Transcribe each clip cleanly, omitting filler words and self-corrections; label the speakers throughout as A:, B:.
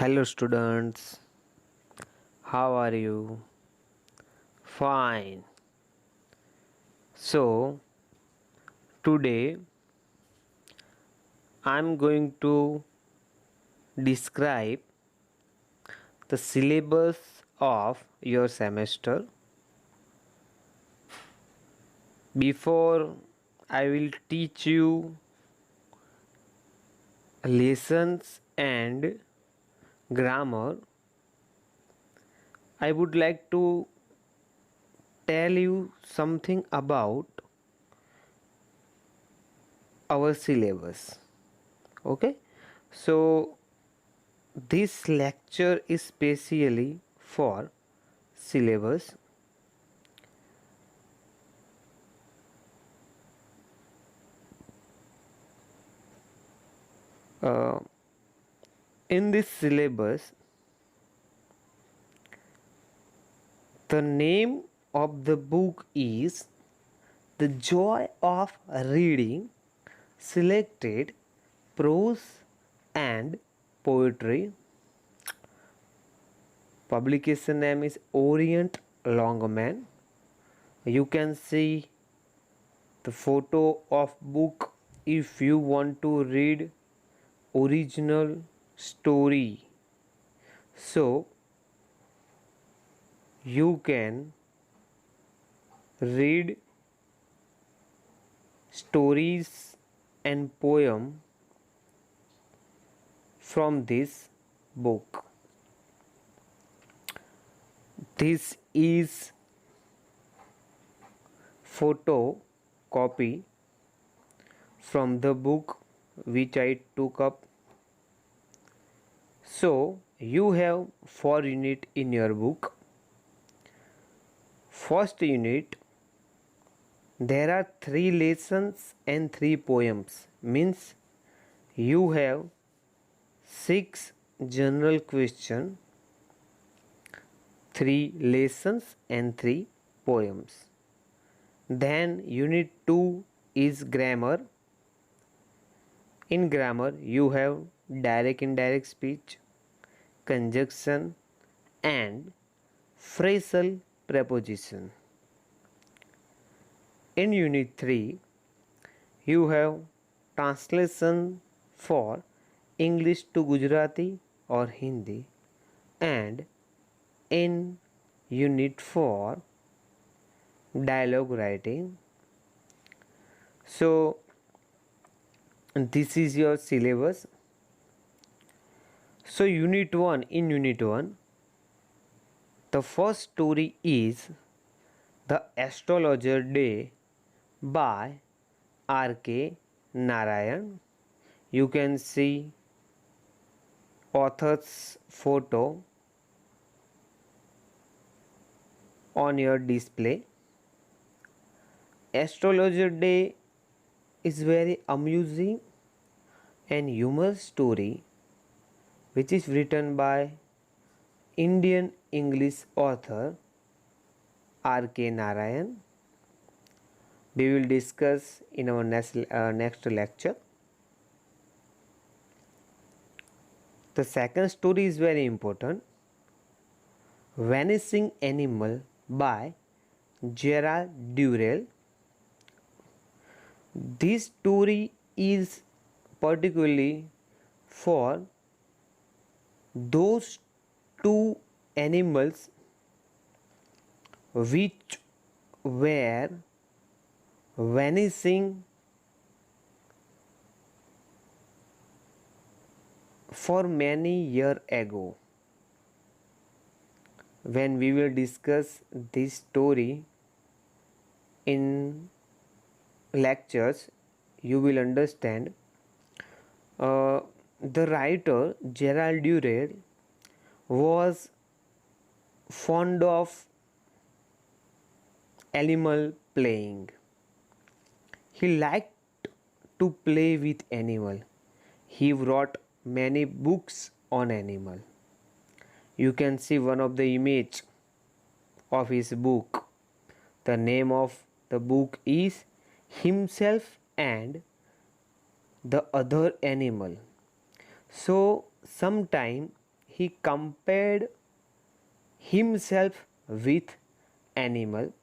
A: Hello students, how are you? Fine. So, today I'm going to describe the syllabus of your semester. Before I will teach you lessons and grammar, I would like to tell you something about our syllabus. Okay? So, this lecture is specially for syllabus. Uh, in this syllabus, the name of the book is The Joy of Reading, selected prose and poetry. Publication name is Orient Longman. You can see the photo of book if you want to read original story. So you can read stories and poem from this book. This is photo copy from the book which I took up. So you have 4 units in your book. First unit, there are 3 lessons and 3 poems, means you have 6 general question, 3 lessons and 3 poems. Then unit 2 is grammar. In grammar you have direct indirect speech, conjunction and phrasal preposition. In unit 3 you have translation for English to Gujarati or Hindi, and in unit 4 dialogue writing. So this is your syllabus. So unit 1, in unit 1 the first story is The Astrologer Day by R.K. Narayan. You can see author's photo on your display. Astrologer Day is very amusing and humorous story which is written by Indian English author R.K. Narayan. We will discuss in our next lecture. The second story is very important. Vanishing Animal by Gerald Durrell. This story is particularly for those 2 animals which were vanishing for many years ago. When we will discuss this story in lectures, you will understand. The writer Gerald Durrell was fond of animal playing. He liked to play with animal. He wrote many books on animal. You can see one of the image of his book. The name of the book is Himself and the Other Animal. So sometime he compared himself with animal.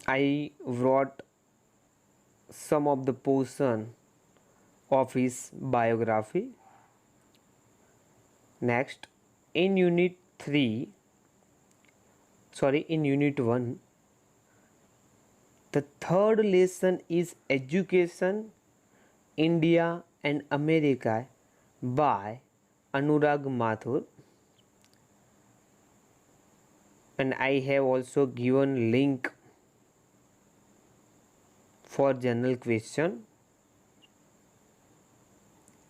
A: I wrote some of the portion of his biography. Next, in unit 3, in unit 1, the third lesson is Education, India and America by Anurag Mathur, and I have also given link for general question.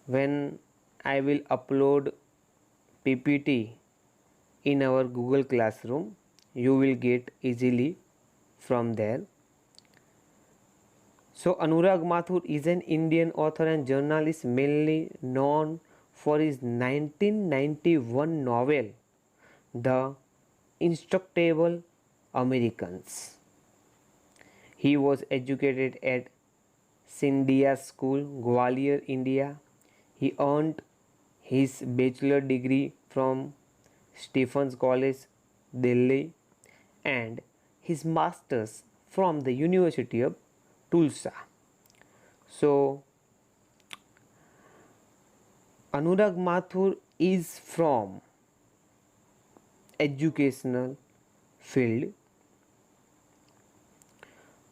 A: When I will upload PPT in our Google Classroom, you will get easily from there. So Anurag Mathur is an Indian author and journalist mainly known for his 1991 novel The Indestructible Americans. He was educated at Scindia School, Gwalior, India. He earned his bachelor degree from Stephens College, Delhi, and his master's from the University of Tulsa. So, Anurag Mathur is from educational field.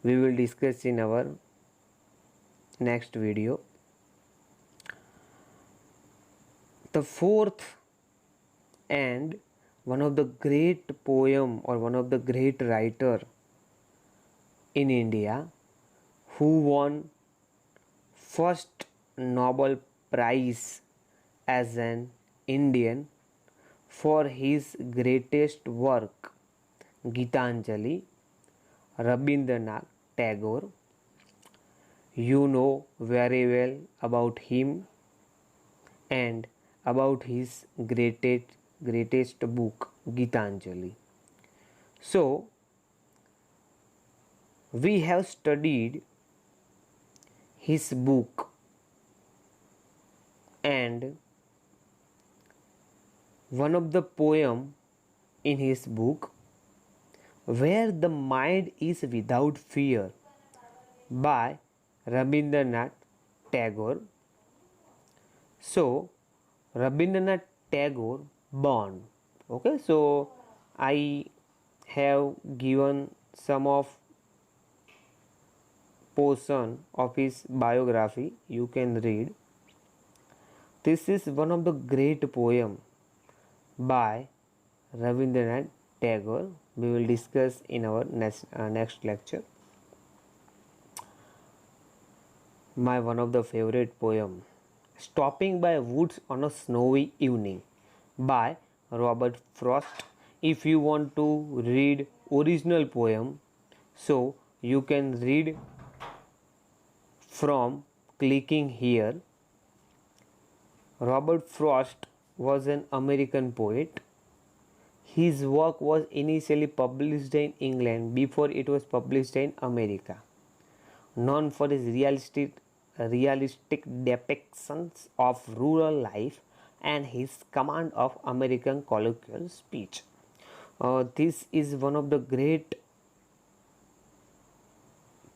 A: We will discuss in our next video. The fourth and one of the great poem or one of the great writer in India who won first Nobel Prize as an Indian for his greatest work, Gitanjali, Rabindranath Tagore. You know very well about him and about his greatest book, Gitanjali. So, we have studied his book and one of the poem in his book, Where the Mind is Without Fear by Rabindranath Tagore. So, Rabindranath Tagore born. Okay, so I have given some of portion of his biography. You can read. This is one of the great poem by Rabindranath Tagore. We will discuss in our next lecture. My one of the favorite poem, Stopping by Woods on a Snowy Evening by Robert Frost. If you want to read original poem, so you can read from clicking here. Robert Frost was an American poet. His work was initially published in England before it was published in America. Known for his realistic depictions of rural life and his command of American colloquial speech. This is one of the great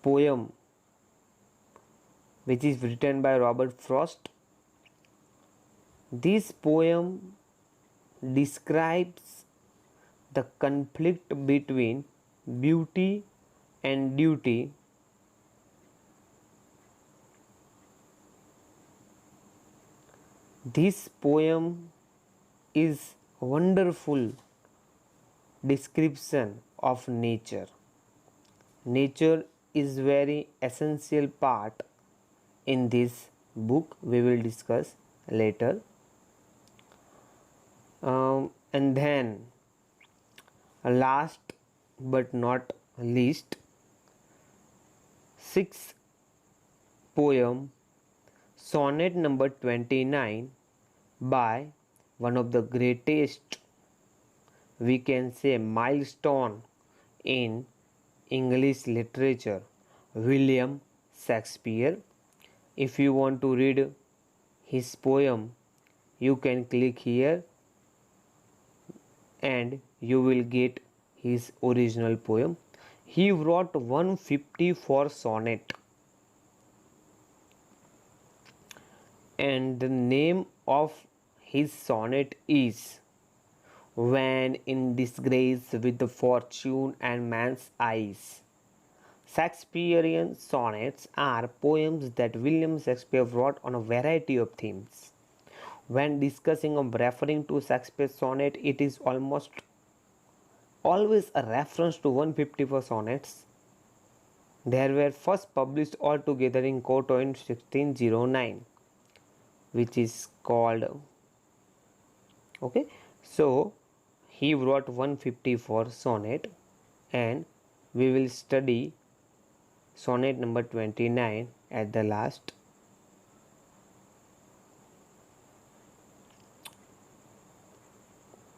A: poem which is written by Robert Frost. This poem describes the conflict between beauty and duty. This poem is a wonderful description of nature. Nature is very essential part in this book. We will discuss later. And then last but not least, sixth poem, sonnet number 29 by one of the greatest, we can say, milestone in English literature, William Shakespeare. If you want to read his poem, you can click here and you will get his original poem. He wrote 154 sonnet, and the name of his sonnet is When in Disgrace with the Fortune and Man's Eyes. Shakespearean sonnets are poems that William Shakespeare wrote on a variety of themes. When discussing or referring to Shakespeare's sonnet, it is almost always a reference to 154 sonnets. They were first published all together in Koto in 1609, which is called, okay. So he wrote 154 sonnet, and we will study sonnet number 29 at the last.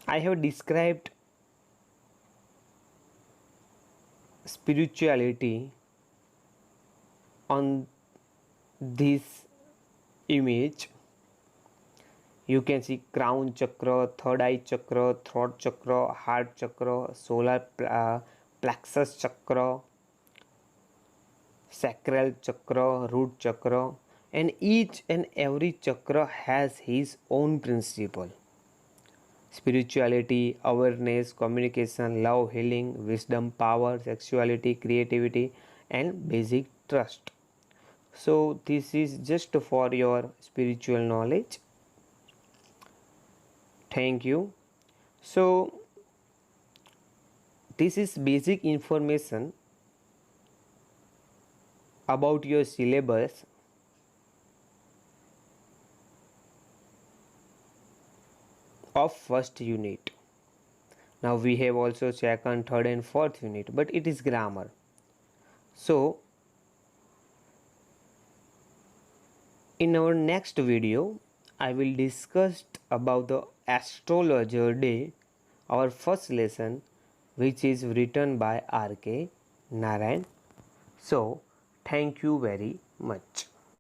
A: I have described spirituality on this image. You can see crown chakra, third eye chakra, throat chakra, heart chakra, solar plexus chakra, sacral chakra, root chakra, and each and every chakra has his own principle. Spirituality, awareness, communication, love, healing, wisdom, power, sexuality, creativity, and basic trust. So this is just for your spiritual knowledge. Thank you. So this is basic information about your syllabus. Of first unit. Now we have also second, third and fourth unit, but it is grammar. So in our next video I will discuss about the astrologer day, our first lesson, which is written by R.K. Narayan. So thank you very much.